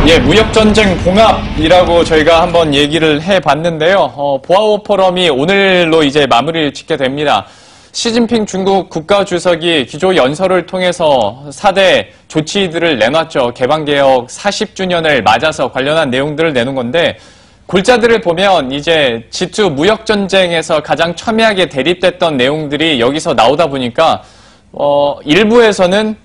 예, 무역전쟁 봉합이라고 저희가 한번 얘기를 해봤는데요. 보아오 포럼이 오늘로 이제 마무리를 짓게 됩니다. 시진핑 중국 국가주석이 기조연설을 통해서 4대 조치들을 내놨죠. 개방개혁 40주년을 맞아서 관련한 내용들을 내놓은 건데, 골자들을 보면 이제 G2 무역전쟁에서 가장 첨예하게 대립됐던 내용들이 여기서 나오다 보니까, 일부에서는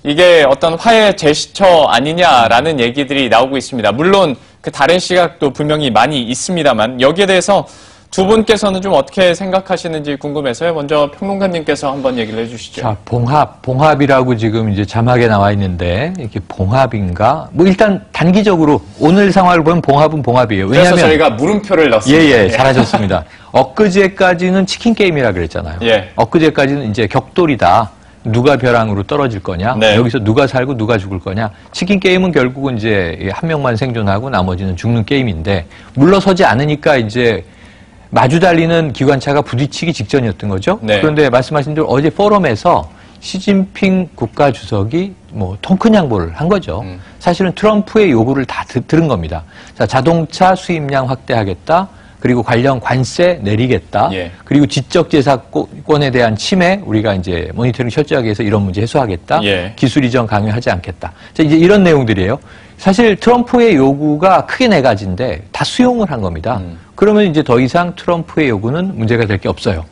이게 어떤 화해 제스처 아니냐라는 얘기들이 나오고 있습니다. 물론 그 다른 시각도 분명히 많이 있습니다만, 여기에 대해서 두 분께서는 좀 어떻게 생각하시는지 궁금해서요. 먼저 평론가님께서 한번 얘기를 해주시죠. 자, 봉합이라고 지금 이제 자막에 나와 있는데, 이게 봉합인가? 뭐 일단 단기적으로 오늘 상황을 보면 봉합은 봉합이에요. 왜냐하면 그래서 저희가 물음표를 넣었습니다. 예, 잘하셨습니다. 엊그제까지는 치킨 게임이라 그랬잖아요. 예. 엊그제까지는 이제 격돌이다. 누가 벼랑으로 떨어질 거냐? 네. 여기서 누가 살고 누가 죽을 거냐? 치킨 게임은 결국은 이제 한 명만 생존하고 나머지는 죽는 게임인데, 물러서지 않으니까 이제 마주 달리는 기관차가 부딪히기 직전이었던 거죠. 네. 그런데 말씀하신 대로 어제 포럼에서 시진핑 국가주석이 뭐 통 큰 양보를 한 거죠. 사실은 트럼프의 요구를 다 들은 겁니다. 자, 자동차 수입량 확대하겠다. 그리고 관련 관세 내리겠다. 예. 그리고 지적재산권에 대한 침해 우리가 이제 모니터링 철저하게 해서 이런 문제 해소하겠다. 예. 기술 이전 강요하지 않겠다. 자, 이제 이런 내용들이에요. 사실 트럼프의 요구가 크게 네 가지인데 다 수용을 한 겁니다. 그러면 이제 더 이상 트럼프의 요구는 문제가 될 게 없어요.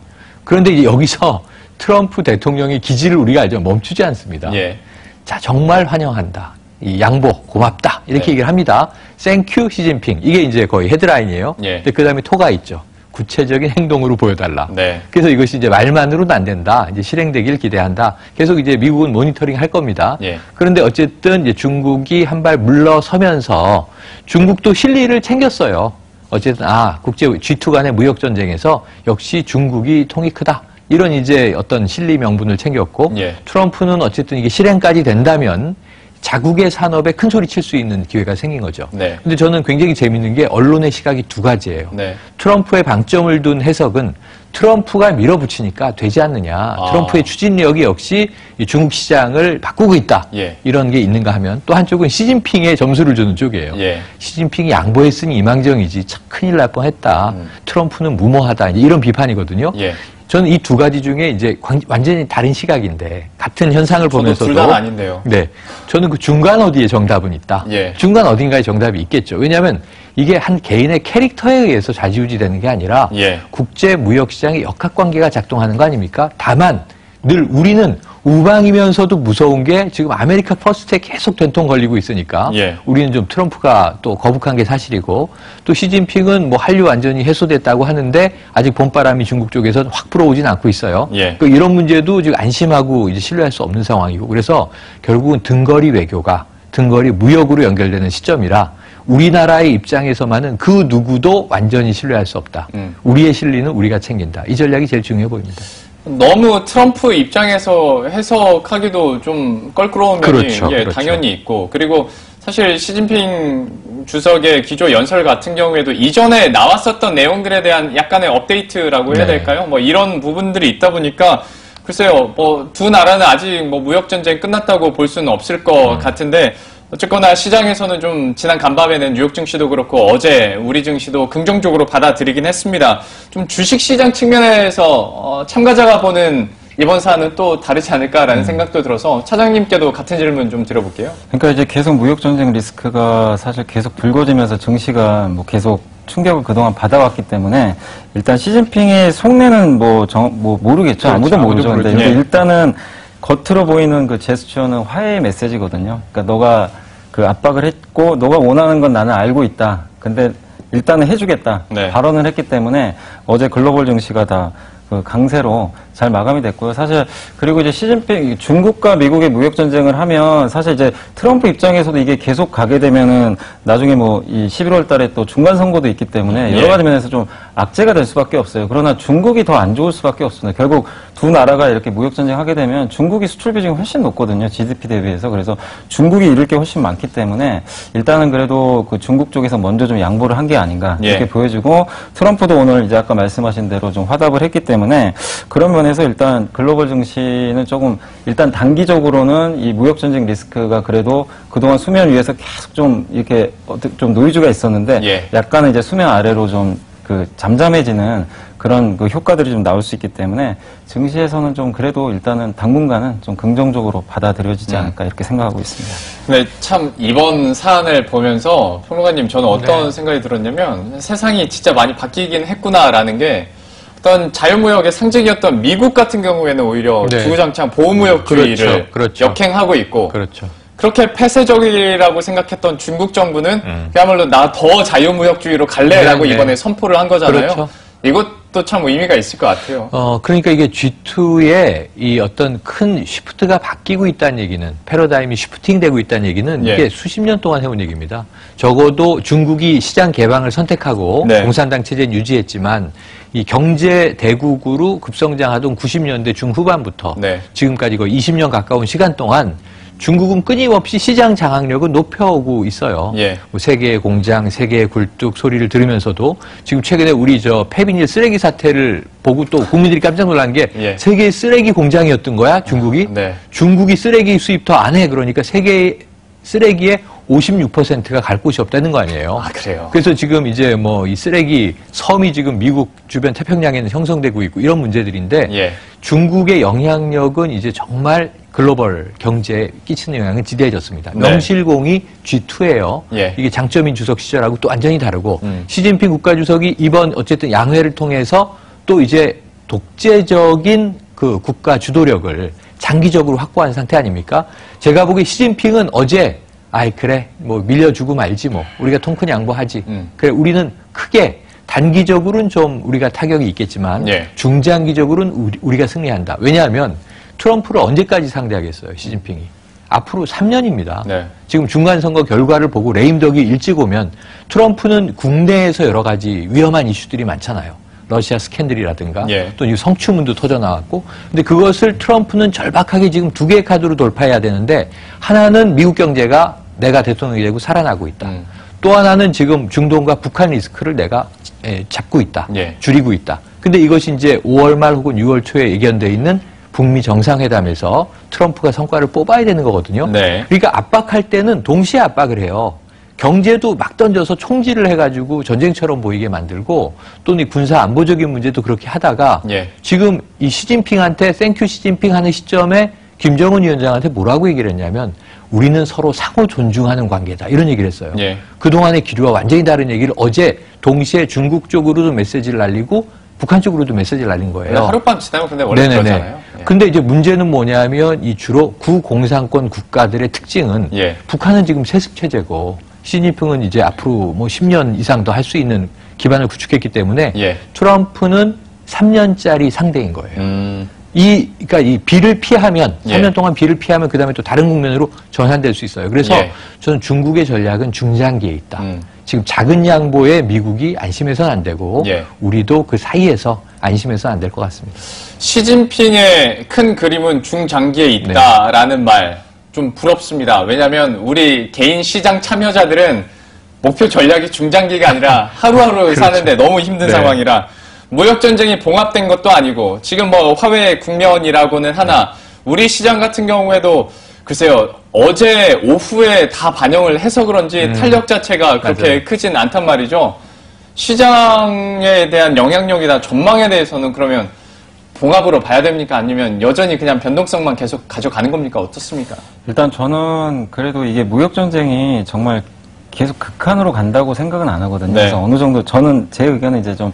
그런데 이제 여기서 트럼프 대통령의 기지를 우리가 알죠. 멈추지 않습니다. 예. 자, 정말 환영한다. 이 양보 고맙다 이렇게 네. 얘기를 합니다. 땡큐 시진핑 이게 이제 거의 헤드라인이에요. 예. 근데 그다음에 토가 있죠. 구체적인 행동으로 보여달라. 네. 그래서 이것이 이제 말만으로는 안 된다. 이제 실행되길 기대한다. 계속 이제 미국은 모니터링 할 겁니다. 예. 그런데 어쨌든 이제 중국이 한 발 물러서면서 중국도 실리를 챙겼어요. 어쨌든 국제 G2 간의 무역 전쟁에서 역시 중국이 통이 크다. 이런 이제 어떤 실리 명분을 챙겼고 예. 트럼프는 어쨌든 이게 실행까지 된다면 자국의 산업에 큰 소리 칠 수 있는 기회가 생긴 거죠. 네. 근데 저는 굉장히 재밌는 게 언론의 시각이 두 가지예요. 네. 트럼프의 방점을 둔 해석은 트럼프가 밀어붙이니까 되지 않느냐. 트럼프의 추진력이 역시 이 중국 시장을 바꾸고 있다. 예. 이런 게 있는가 하면 또 한쪽은 시진핑의 점수를 주는 쪽이에요. 예. 시진핑이 양보했으니 이망정이지 참 큰일 날 뻔했다. 트럼프는 무모하다. 이제 이런 비판이거든요. 예. 저는 이 두 가지 중에 이제 완전히 다른 시각인데 같은 현상을 보면서도 둘 다는 아닌데요. 네, 저는 그 중간 어디에 정답은 있다. 예. 중간 어딘가에 정답이 있겠죠. 왜냐하면 이게 한 개인의 캐릭터에 의해서 좌지우지되는 게 아니라 예. 국제 무역 시장의 역학관계가 작동하는 거 아닙니까? 다만 늘 우리는 우방이면서도 무서운 게 지금 아메리카 퍼스트에 계속 된통 걸리고 있으니까 예. 우리는 좀 트럼프가 또 거북한 게 사실이고 또 시진핑은 뭐 한류 완전히 해소됐다고 하는데 아직 봄바람이 중국 쪽에서 확 불어오진 않고 있어요. 예. 그 이런 문제도 지금 안심하고 이제 신뢰할 수 없는 상황이고 그래서 결국은 등거리 외교가 등거리 무역으로 연결되는 시점이라 우리나라의 입장에서만은 그 누구도 완전히 신뢰할 수 없다. 우리의 실리는 우리가 챙긴다. 이 전략이 제일 중요해 보입니다. 너무 트럼프 입장에서 해석하기도 좀 껄끄러운 면이 그렇죠, 그렇죠. 당연히 있고 그리고 사실 시진핑 주석의 기조 연설 같은 경우에도 이전에 나왔었던 내용들에 대한 약간의 업데이트라고 해야 네. 될까요? 뭐 이런 부분들이 있다 보니까 글쎄요, 뭐 두 나라는 아직 뭐 무역 전쟁 끝났다고 볼 수는 없을 것 같은데 어쨌거나 시장에서는 좀 지난 간밤에는 뉴욕 증시도 그렇고 어제 우리 증시도 긍정적으로 받아들이긴 했습니다. 좀 주식시장 측면에서 참가자가 보는 이번 사안은 또 다르지 않을까라는 생각도 들어서 차장님께도 같은 질문 좀 드려볼게요. 그러니까 이제 계속 무역전쟁 리스크가 사실 계속 불거지면서 증시가 뭐 계속 충격을 그동안 받아왔기 때문에 일단 시진핑의 속내는 뭐 모르겠죠. 그렇죠. 아무도 모르죠. 근데 모르죠. 예. 일단은 겉으로 보이는 그 제스처는 화해의 메시지거든요. 그러니까 너가 그 압박을 했고 너가 원하는 건 나는 알고 있다. 근데 일단은 해주겠다. 네. 발언을 했기 때문에 어제 글로벌 증시가 다 그 강세로 잘 마감이 됐고요. 사실 그리고 이제 시진핑 중국과 미국의 무역 전쟁을 하면 사실 이제 트럼프 입장에서도 이게 계속 가게 되면은 나중에 뭐 이 11월 달에 또 중간 선거도 있기 때문에 여러 가지 면에서 좀 악재가 될 수밖에 없어요. 그러나 중국이 더 안 좋을 수밖에 없습니다. 결국 두 나라가 이렇게 무역 전쟁 하게 되면 중국이 수출 비중이 훨씬 높거든요. GDP 대비해서. 그래서 중국이 잃을 게 훨씬 많기 때문에 일단은 그래도 그 중국 쪽에서 먼저 좀 양보를 한 게 아닌가 이렇게 보여지고 트럼프도 오늘 이제 아까 말씀하신 대로 좀 화답을 했기 때문에 그런 면에서 면에서 일단 글로벌 증시는 조금 일단 단기적으로는 이 무역 전쟁 리스크가 그래도 그동안 수면 위에서 계속 좀 이렇게 좀 노이즈가 있었는데 예. 약간은 이제 수면 아래로 좀 그 잠잠해지는 그런 그 효과들이 좀 나올 수 있기 때문에 증시에서는 좀 그래도 일단은 당분간은 좀 긍정적으로 받아들여지지 않을까 이렇게 생각하고 있습니다. 근데 참 이번 사안을 보면서 평론가님 저는 어떤 생각이 들었냐면 세상이 진짜 많이 바뀌긴 했구나라는 게 어떤 자유무역의 상징이었던 미국 같은 경우에는 오히려 네. 주구장창 보호무역주의를 그렇죠. 역행하고 있고 그렇죠. 그렇게 폐쇄적이라고 생각했던 중국 정부는 그야말로 나 더 자유무역주의로 갈래라고 네. 이번에 선포를 한 거잖아요. 그렇죠. 이것도 참 의미가 있을 것 같아요. 그러니까 이게 G2의 이 어떤 큰 시프트가 바뀌고 있다는 얘기는, 패러다임이 시프팅되고 있다는 얘기는 예. 이게 수십 년 동안 해온 얘기입니다. 적어도 중국이 시장 개방을 선택하고 네. 공산당 체제는 유지했지만 이 경제 대국으로 급성장하던 90년대 중후반부터 네. 지금까지 거의 20년 가까운 시간 동안 중국은 끊임없이 시장 장악력을 높여오고 있어요. 예. 뭐 세계의 공장, 세계의 굴뚝 소리를 들으면서도 지금 최근에 우리 저 폐비닐 쓰레기 사태를 보고 또 국민들이 깜짝 놀란 게 예. 세계의 쓰레기 공장이었던 거야, 중국이. 네. 중국이 쓰레기 수입 더 안 해. 그러니까 세계의 쓰레기의 56%가 갈 곳이 없다는 거 아니에요. 아, 그래요? 그래서 지금 이제 뭐 이 쓰레기 섬이 지금 미국 주변 태평양에는 형성되고 있고 이런 문제들인데 예. 중국의 영향력은 이제 정말 글로벌 경제에 끼치는 영향은 지대해졌습니다. 네. 명실공히 G2예요. 예. 이게 장쩌민 주석 시절하고 또 완전히 다르고 시진핑 국가주석이 이번 어쨌든 양회를 통해서 또 이제 독재적인 그 국가 주도력을 장기적으로 확보한 상태 아닙니까? 제가 보기에 시진핑은 어제 아이 그래 뭐 밀려주고 말지 뭐 우리가 통큰 양보하지. 그래 우리는 크게 단기적으로는 좀 우리가 타격이 있겠지만 예. 중장기적으로는 우리가 승리한다. 왜냐하면 트럼프를 언제까지 상대하겠어요, 시진핑이. 앞으로 3년입니다. 네. 지금 중간선거 결과를 보고 레임덕이 일찍 오면 트럼프는 국내에서 여러 가지 위험한 이슈들이 많잖아요. 러시아 스캔들이라든가 예. 또 이 성추문도 터져나왔고 근데 그것을 트럼프는 절박하게 지금 두 개의 카드로 돌파해야 되는데 하나는 미국 경제가 내가 대통령이 되고 살아나고 있다. 또 하나는 지금 중동과 북한 리스크를 내가 잡고 있다. 예. 줄이고 있다. 근데 이것이 이제 5월 말 혹은 6월 초에 예견돼 있는 북미 정상회담에서 트럼프가 성과를 뽑아야 되는 거거든요. 네. 그러니까 압박할 때는 동시에 압박을 해요. 경제도 막 던져서 총질을 해가지고 전쟁처럼 보이게 만들고 또는 군사 안보적인 문제도 그렇게 하다가 예. 지금 이 시진핑한테 땡큐 시진핑 하는 시점에 김정은 위원장한테 뭐라고 얘기를 했냐면 우리는 서로 상호 존중하는 관계다 이런 얘기를 했어요. 예. 그동안의 기류와 완전히 다른 얘기를 어제 동시에 중국 쪽으로도 메시지를 날리고 북한 쪽으로도 메시지를 날린 거예요. 하룻밤 지나면 근데 원래 그러잖아요. 예. 근데 이제 문제는 뭐냐면 이 주로 구공산권 국가들의 특징은 예. 북한은 지금 세습 체제고 시진핑은 이제 앞으로 뭐 10년 이상 더 할 수 있는 기반을 구축했기 때문에 예. 트럼프는 3년짜리 상대인 거예요. 그러니까 이 비를 피하면 예. 3년 동안 비를 피하면 그다음에 또 다른 국면으로 전환될 수 있어요. 그래서 예. 저는 중국의 전략은 중장기에 있다. 지금 작은 양보에 미국이 안심해서는 안 되고 예. 우리도 그 사이에서 안심해서는 안 될 것 같습니다. 시진핑의 큰 그림은 중장기에 있다라는 말 좀 부럽습니다. 왜냐하면 우리 개인 시장 참여자들은 목표 전략이 중장기가 아니라 하루하루 그렇죠. 사는데 너무 힘든 네. 상황이라 무역 전쟁이 봉합된 것도 아니고 지금 뭐 화웨이 국면이라고는 하나 우리 시장 같은 경우에도 글쎄요 어제 오후에 다 반영을 해서 그런지 탄력 자체가 그렇게 맞아요. 크진 않단 말이죠. 시장에 대한 영향력이나 전망에 대해서는 그러면 봉합으로 봐야 됩니까? 아니면 여전히 그냥 변동성만 계속 가져가는 겁니까? 어떻습니까? 일단 저는 그래도 이게 무역 전쟁이 정말 계속 극한으로 간다고 생각은 안 하거든요. 네. 그래서 어느 정도 저는 제 의견은 이제 좀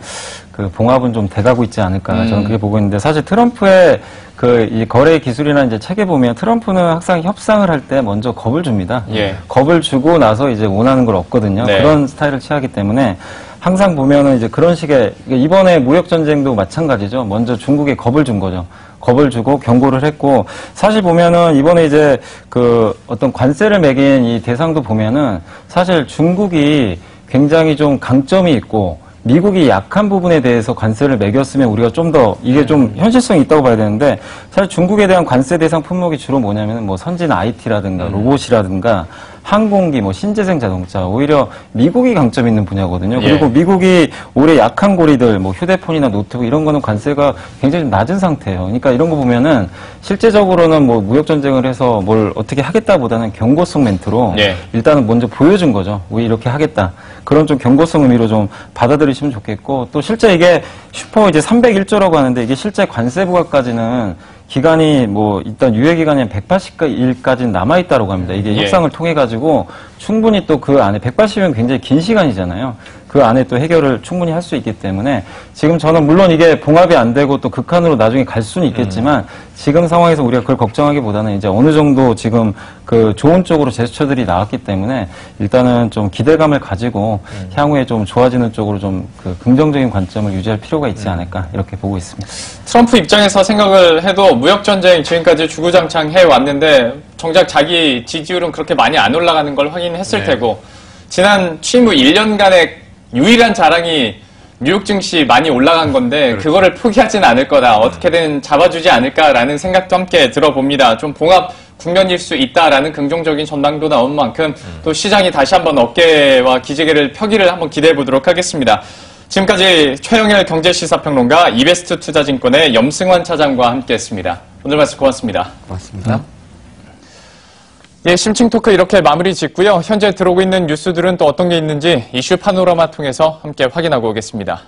그 봉합은 좀 돼가고 있지 않을까 저는 그렇게 보고 있는데 사실 트럼프의 그 이 거래 기술이나 이제 책에 보면 트럼프는 항상 협상을 할 때 먼저 겁을 줍니다. 예. 겁을 주고 나서 이제 원하는 걸 얻거든요. 네. 그런 스타일을 취하기 때문에 항상 보면은 이제 그런 식의 이번에 무역 전쟁도 마찬가지죠. 먼저 중국에 겁을 준 거죠. 겁을 주고 경고를 했고 사실 보면은 이번에 이제 그 어떤 관세를 매긴 이 대상도 보면은 사실 중국이 굉장히 좀 강점이 있고 미국이 약한 부분에 대해서 관세를 매겼으면 우리가 좀 더 이게 좀 현실성이 있다고 봐야 되는데 사실 중국에 대한 관세 대상 품목이 주로 뭐냐면 뭐 선진 IT라든가 로봇이라든가 항공기, 뭐 신재생 자동차 오히려 미국이 강점 있는 분야거든요. 예. 그리고 미국이 올해 약한 고리들 뭐 휴대폰이나 노트북 이런 거는 관세가 굉장히 좀 낮은 상태예요. 그러니까 이런 거 보면은 실제적으로는 뭐 무역 전쟁을 해서 뭘 어떻게 하겠다보다는 경고성 멘트로 예. 일단은 먼저 보여준 거죠. 우리 이렇게 하겠다. 그런 좀 경고성 의미로 좀 받아들이시면 좋겠고 또 실제 이게 슈퍼 이제 301조라고 하는데 이게 실제 관세 부과까지는 기간이 뭐 일단 유예 기간이 한 180일까지는 남아 있다고 합니다. 이게 예. 협상을 통해 가지고 충분히 또 그 안에 180이면 굉장히 긴 시간이잖아요. 그 안에 또 해결을 충분히 할 수 있기 때문에 지금 저는 물론 이게 봉합이 안 되고 또 극한으로 나중에 갈 수는 있겠지만 지금 상황에서 우리가 그걸 걱정하기보다는 이제 어느 정도 지금 그 좋은 쪽으로 제스처들이 나왔기 때문에 일단은 좀 기대감을 가지고 향후에 좀 좋아지는 쪽으로 좀 그 긍정적인 관점을 유지할 필요가 있지 않을까 이렇게 보고 있습니다. 트럼프 입장에서 생각을 해도 무역전쟁 지금까지 주구장창 해왔는데 정작 자기 지지율은 그렇게 많이 안 올라가는 걸 확인했을 테고 지난 취임 후 1년간의 유일한 자랑이 뉴욕 증시 많이 올라간 건데 그거를 포기하진 않을 거다. 어떻게든 잡아주지 않을까라는 생각도 함께 들어봅니다. 좀 봉합 국면일 수 있다라는 긍정적인 전망도 나온 만큼 또 시장이 다시 한번 어깨와 기지개를 펴기를 한번 기대해 보도록 하겠습니다. 지금까지 최영일 경제시사평론가 이베스트 투자증권의 염승환 차장과 함께했습니다. 오늘 말씀 고맙습니다. 고맙습니다. 예, 심층 토크 이렇게 마무리 짓고요. 현재 들어오고 있는 뉴스들은 또 어떤 게 있는지 이슈 파노라마 통해서 함께 확인하고 오겠습니다.